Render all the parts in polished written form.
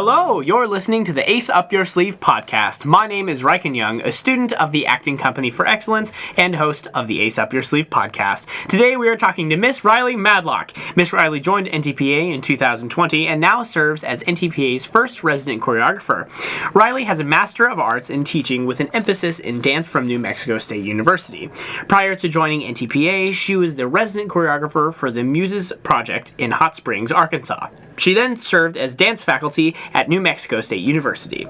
Hello, you're listening to the Ace Up Your Sleeve podcast. My name is Reichen Young, a student of the Acting Company for Excellence and host of the Ace Up Your Sleeve podcast. Today we are talking to Miss Riley Madlock. Miss Riley joined NTPA in 2020 and now serves as NTPA's first resident choreographer. Riley has a Master of Arts in Teaching with an emphasis in dance from New Mexico State University. Prior to joining NTPA, she was the resident choreographer for the Muses Project in Hot Springs, Arkansas. She then served as dance faculty at New Mexico State University.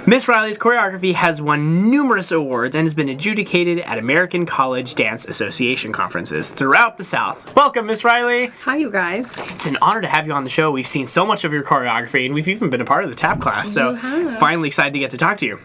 Miss Riley's choreography has won numerous awards and has been adjudicated at American College Dance Association conferences throughout the South. Welcome, Miss Riley. Hi, you guys. It's an honor to have you on the show. We've seen so much of your choreography, and we've even been a part of the tap class, so finally excited to get to talk to you.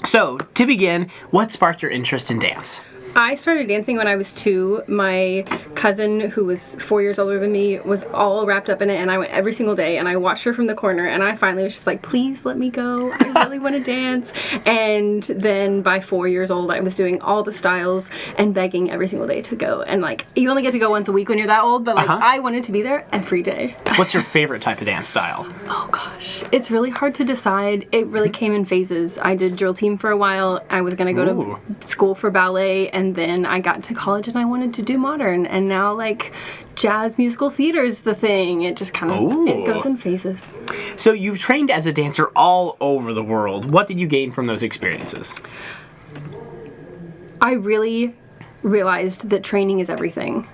So, to begin, what sparked your interest in dance? I started dancing when I was 2. My cousin, who was 4 years older than me, was all wrapped up in it, and I went every single day, and I watched her from the corner, and I finally was just like, please let me go. I really want to dance. And then by 4 years old, I was doing all the styles and begging every single day to go. And, like, you only get to go once a week when you're that old, but, like, I wanted to be there every day. What's your favorite type of dance style? Oh, gosh. It's really hard to decide. It really came in phases. I did drill team for a while. I was going to go to school for ballet, and then I got to college and I wanted to do modern, and now like jazz musical theater is the thing. It just kind of it goes in phases. So you've trained as a dancer all over the world. What did you gain from those experiences? I really realized that training is everything.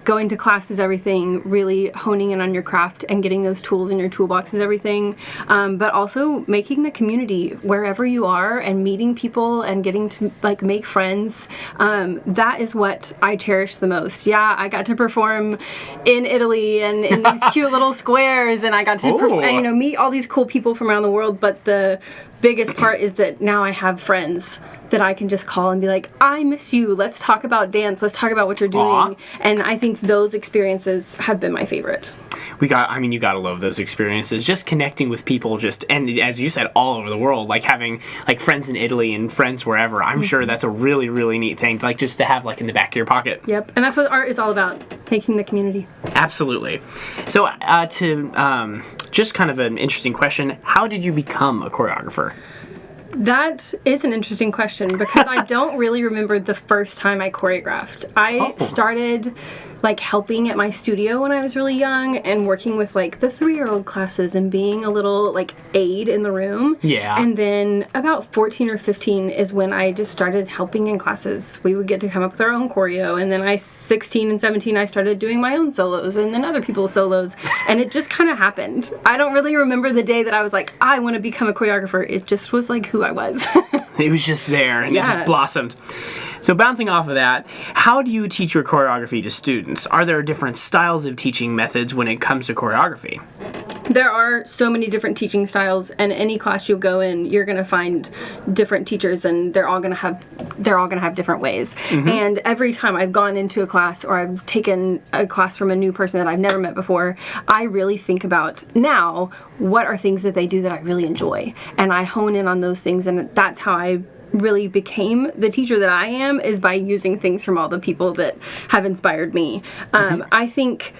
Going to class is everything, really honing in on your craft and getting those tools in your toolbox is everything, but also making the community wherever you are and meeting people and getting to like make friends, that is what I cherish the most. Yeah, I got to perform in Italy and in these cute little squares, and I got to meet all these cool people from around the world, but the biggest part is that now I have friends that I can just call and be like, I miss you, let's talk about dance, let's talk about what you're doing. And I think those experiences have been my favorite. You gotta love those experiences. Just connecting with people, and as you said, all over the world, like having like friends in Italy and friends wherever. I'm sure that's a really, really neat thing, like just to have like in the back of your pocket. Yep, and that's what art is all about, making the community. Absolutely. So just kind of an interesting question, how did you become a choreographer? That is an interesting question because I don't really remember the first time I choreographed. I started like helping at my studio when I was really young and working with like the 3-year-old classes and being a little like aide in the room. Yeah. And then about 14 or 15 is when I just started helping in classes. We would get to come up with our own choreo, and then 16 and 17 I started doing my own solos and then other people's solos, and it just kind of happened. I don't really remember the day that I was like, I want to become a choreographer. It just was like who I was. It was just there and it just blossomed. So bouncing off of that, how do you teach your choreography to students? Are there different styles of teaching methods when it comes to choreography? There are so many different teaching styles, and any class you go in, you're going to find different teachers, and they're all going to have different ways. And every time I've gone into a class or I've taken a class from a new person that I've never met before, I really think about now what are things that they do that I really enjoy, and I hone in on those things, and that's how I really became the teacher that I am, is by using things from all the people that have inspired me. I think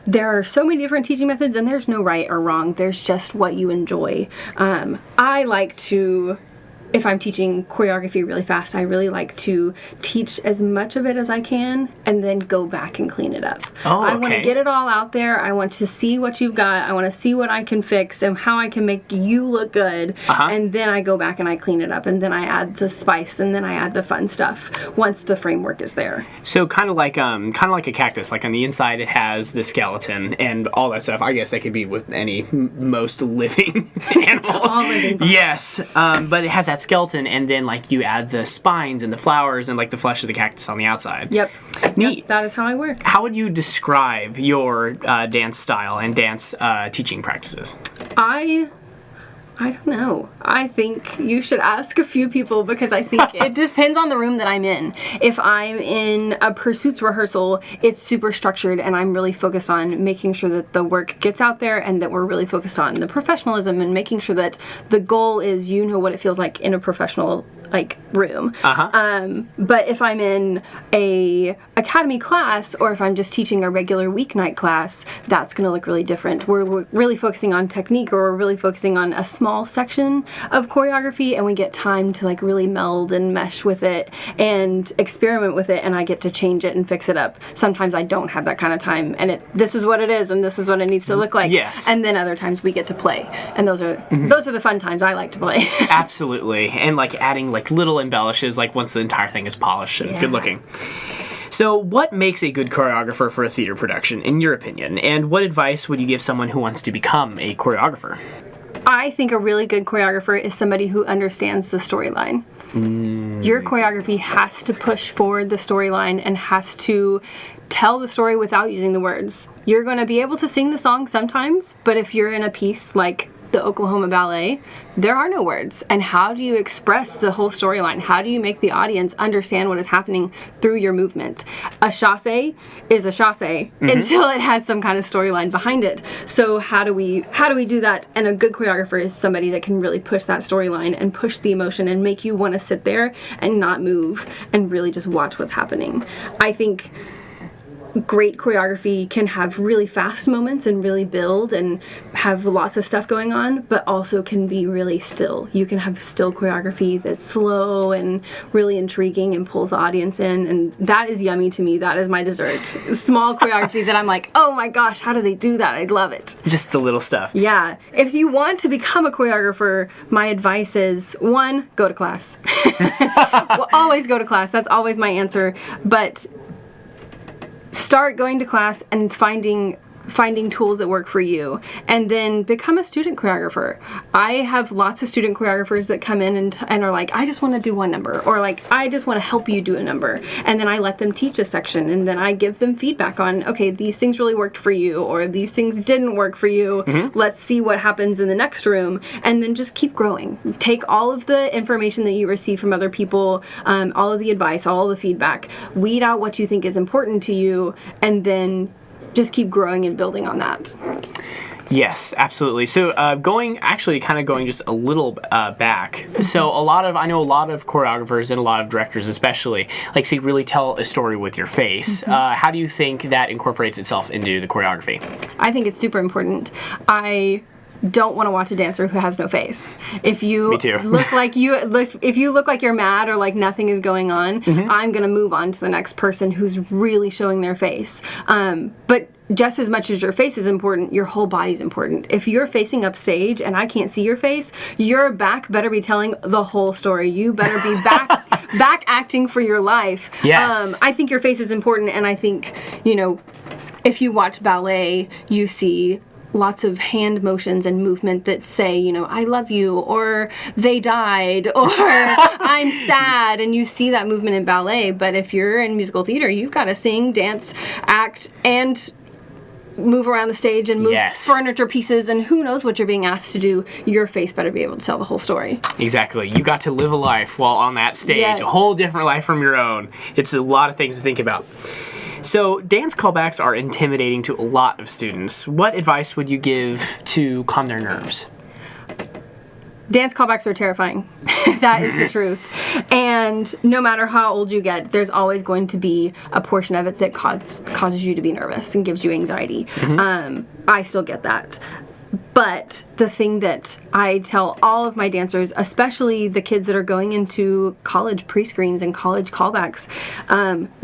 there are so many different teaching methods, and there's no right or wrong. There's just what you enjoy. I like to, if I'm teaching choreography really fast, I really like to teach as much of it as I can and then go back and clean it up. I want to get it all out there. I want to see what you've got. I want to see what I can fix and how I can make you look good. And then I go back and I clean it up, and then I add the spice, and then I add the fun stuff once the framework is there. So kind of like a cactus. Like on the inside, it has the skeleton and all that stuff. I guess that could be with most living animals. All living bodies. Yes, but it has that skeleton, and then like you add the spines and the flowers and like the flesh of the cactus on the outside. Yep. Neat. Yep, that is how I work. How would you describe your dance style and dance teaching practices? I don't know. I think you should ask a few people, because I think it depends on the room that I'm in. If I'm in a pursuits rehearsal, it's super structured, and I'm really focused on making sure that the work gets out there, and that we're really focused on the professionalism and making sure that the goal is, you know, what it feels like in a professional like room. But if I'm in a academy class, or if I'm just teaching a regular weeknight class, that's going to look really different. We're really focusing on technique, or we're really focusing on a small section of choreography, and we get time to like really meld and mesh with it and experiment with it, and I get to change it and fix it up. Sometimes I don't have that kind of time, and this is what it is, and this is what it needs to look like. Yes. And then other times we get to play, and those are the fun times I like to play. Absolutely. And like adding like little embellishes like once the entire thing is polished and good looking. So what makes a good choreographer for a theater production, in your opinion? And what advice would you give someone who wants to become a choreographer? I think a really good choreographer is somebody who understands the storyline. Your choreography has to push forward the storyline and has to tell the story without using the words. You're going to be able to sing the song sometimes, but if you're in a piece like the Oklahoma Ballet, there are no words. And how do you express the whole storyline? How do you make the audience understand what is happening through your movement? A chasse is a chasse until it has some kind of storyline behind it. So how do we do that? And a good choreographer is somebody that can really push that storyline and push the emotion and make you want to sit there and not move and really just watch what's happening. I think great choreography can have really fast moments and really build and have lots of stuff going on, but also can be really still. You can have still choreography that's slow and really intriguing and pulls the audience in, and that is yummy to me. That is my dessert. Small choreography that I'm like, oh my gosh, how do they do that? I love it. Just the little stuff. Yeah. If you want to become a choreographer, my advice is, 1, go to class. Well, always go to class. That's always my answer. But start going to class and finding tools that work for you, and then become a student choreographer. I have lots of student choreographers that come in and are like, I just want to do one number, or like, I just want to help you do a number, and then I let them teach a section, and then I give them feedback on, okay, these things really worked for you, or these things didn't work for you. Let's see what happens in the next room, and then just keep growing. Take all of the information that you receive from other people, all of the advice, all of the feedback, weed out what you think is important to you, and then just keep growing and building on that. Yes, absolutely. So going just a little back. So I know a lot of choreographers and a lot of directors especially like to really tell a story with your face. How do you think that incorporates itself into the choreography? I think it's super important. I don't want to watch a dancer who has no face. If you look like you're mad or like nothing is going on, I'm going to move on to the next person who's really showing their face. But just as much as your face is important, your whole body's important. If you're facing upstage and I can't see your face, your back better be telling the whole story. You better be back acting for your life. Yes. I think your face is important, and I think, if you watch ballet, you see lots of hand motions and movement that say, I love you, or they died, or I'm sad, and you see that movement in ballet. But if you're in musical theater, you've got to sing, dance, act, and move around the stage and move furniture pieces, and who knows what you're being asked to do. Your face better be able to tell the whole story. Exactly. You got to live a life while on that stage, a whole different life from your own. It's a lot of things to think about. So dance callbacks are intimidating to a lot of students. What advice would you give to calm their nerves? Dance callbacks are terrifying. That is the truth. And no matter how old you get, there's always going to be a portion of it that causes you to be nervous and gives you anxiety. I still get that. But the thing that I tell all of my dancers, especially the kids that are going into college pre-screens and college callbacks,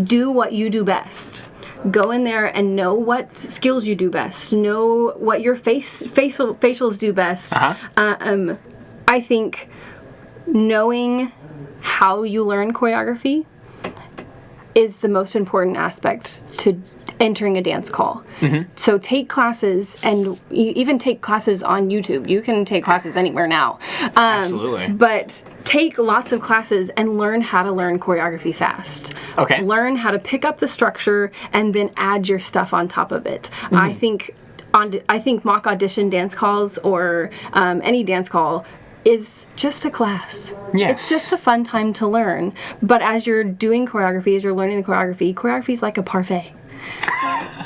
do what you do best. Go in there and know what skills you do best. Know what your facials do best. I think knowing how you learn choreography is the most important aspect to entering a dance call. So take classes, and even take classes on YouTube. You can take classes anywhere now. Absolutely. But take lots of classes and learn how to learn choreography fast. Okay. Learn how to pick up the structure and then add your stuff on top of it. I think mock audition dance calls or any dance call is just a class. Yes. It's just a fun time to learn. But as you're doing choreography, as you're learning the choreography is like a parfait.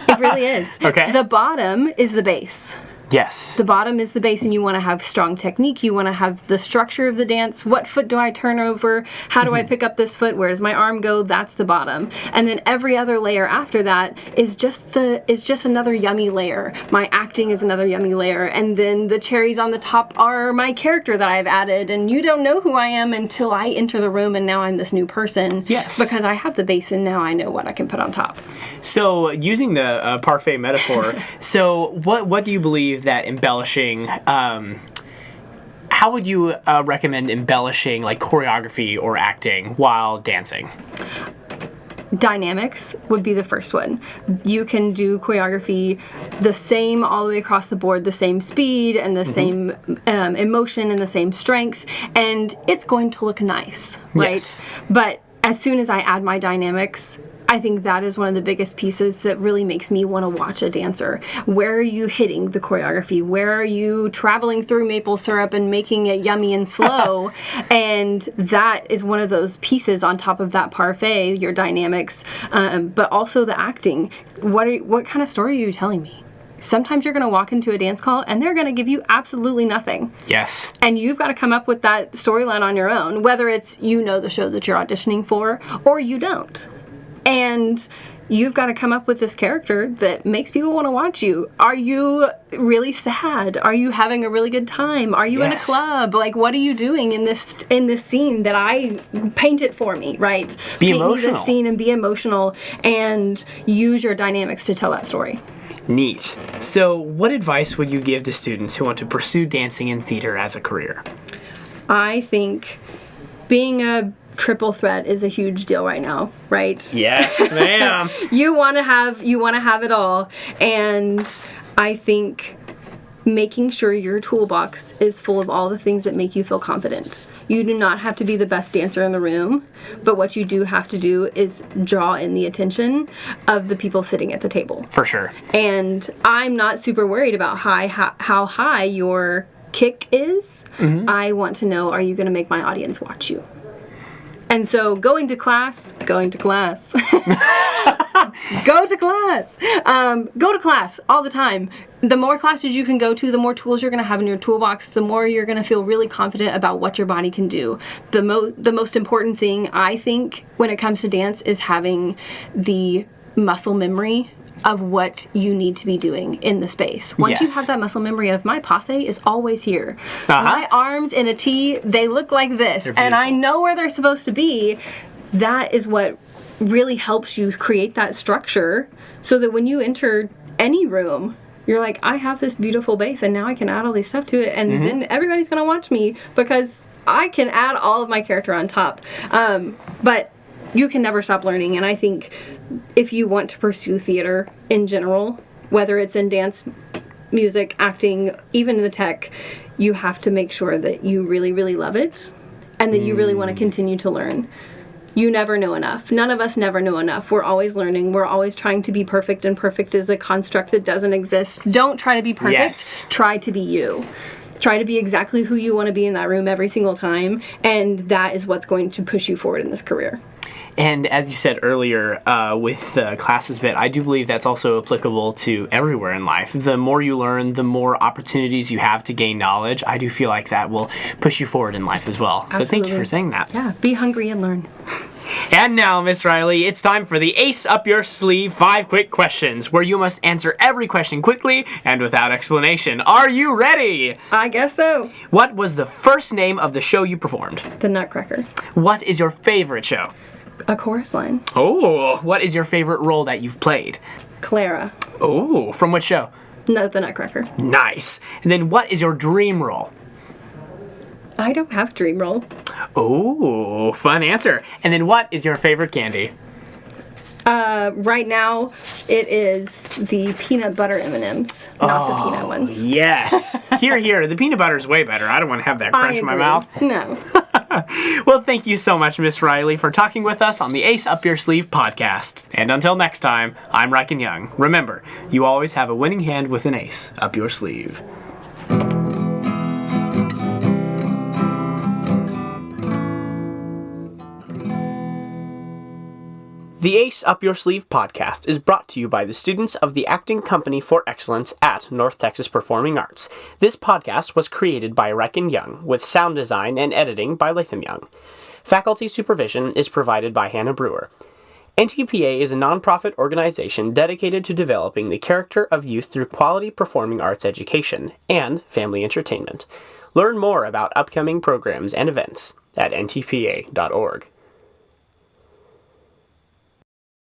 It really is. Okay. The bottom is the base. Yes. The bottom is the base, and you want to have strong technique. You want to have the structure of the dance. What foot do I turn over? How do I pick up this foot? Where does my arm go? That's the bottom. And then every other layer after that is just another yummy layer. My acting is another yummy layer. And then the cherries on the top are my character that I've added. And you don't know who I am until I enter the room, and now I'm this new person. Yes. Because I have the base, and now I know what I can put on top. So, using the parfait metaphor, so what do you believe that embellishing, how would you recommend embellishing like choreography or acting while dancing? Dynamics would be the first one. You can do choreography the same all the way across the board, the same speed and the same emotion and the same strength, and it's going to look nice, right? Yes. But as soon as I add my dynamics, I think that is one of the biggest pieces that really makes me want to watch a dancer. Where are you hitting the choreography? Where are you traveling through maple syrup and making it yummy and slow? And that is one of those pieces on top of that parfait, your dynamics, but also the acting. What kind of story are you telling me? Sometimes you're going to walk into a dance call and they're going to give you absolutely nothing. Yes. And you've got to come up with that storyline on your own, whether it's the show that you're auditioning for or you don't. And you've got to come up with this character that makes people want to watch you. Are you really sad? Are you having a really good time? Are you in a club? Like, what are you doing in this scene that I paint it for me, right? Paint me this scene and be emotional and use your dynamics to tell that story. Neat. So, what advice would you give to students who want to pursue dancing and theater as a career? I think being a triple threat is a huge deal right now, right? Yes, ma'am. You want to have it all, and I think making sure your toolbox is full of all the things that make you feel confident. You do not have to be the best dancer in the room, but what you do have to do is draw in the attention of the people sitting at the table. For sure. And I'm not super worried about how high your kick is. I want to know, are you going to make my audience watch you? And so going to class. Go to class all the time. The more classes you can go to, the more tools you're going to have in your toolbox, the more you're going to feel really confident about what your body can do. The most important thing, I think, when it comes to dance is having the muscle memory of what you need to be doing in the space. Once you have that muscle memory of my passe is always here. My arms in a T, they look like this, and I know where they're supposed to be. That is what really helps you create that structure so that when you enter any room, you're like, I have this beautiful base, and now I can add all these stuff to it, and then everybody's going to watch me because I can add all of my character on top. But you can never stop learning, and I think if you want to pursue theater in general, whether it's in dance, music, acting, even in the tech, you have to make sure that you really, really love it and that you really want to continue to learn. You never know enough. None of us never know enough. We're always learning. We're always trying to be perfect, and perfect is a construct that doesn't exist. Don't try to be perfect. Yes. Try to be you. Try to be exactly who you want to be in that room every single time, and that is what's going to push you forward in this career. And as you said earlier with the classes bit, I do believe that's also applicable to everywhere in life. The more you learn, the more opportunities you have to gain knowledge. I do feel like that will push you forward in life as well. Absolutely. So thank you for saying that. Yeah, be hungry and learn. And now, Miss Riley, it's time for the Ace Up Your Sleeve 5 Quick Questions, where you must answer every question quickly and without explanation. Are you ready? I guess so. What was the first name of the show you performed? The Nutcracker. What is your favorite show? A chorus line. Oh, what is your favorite role that you've played? Clara. Oh, from what show? No, The Nutcracker. Nice. And then what is your dream role? I don't have a dream role. Oh, fun answer. And then what is your favorite candy? Right now, it is the peanut butter M&Ms, not the peanut ones. Yes. Here. The peanut butter is way better. I don't want to have that crunch in my mouth. No. Well, thank you so much, Miss Riley, for talking with us on the Ace Up Your Sleeve podcast. And until next time, I'm Reichen Young. Remember, you always have a winning hand with an ace up your sleeve. The Ace Up Your Sleeve podcast is brought to you by the students of the Acting Company for Excellence at North Texas Performing Arts. This podcast was created by Reichen Young, with sound design and editing by Latham Young. Faculty supervision is provided by Hannah Brewer. NTPA is a nonprofit organization dedicated to developing the character of youth through quality performing arts education and family entertainment. Learn more about upcoming programs and events at ntpa.org.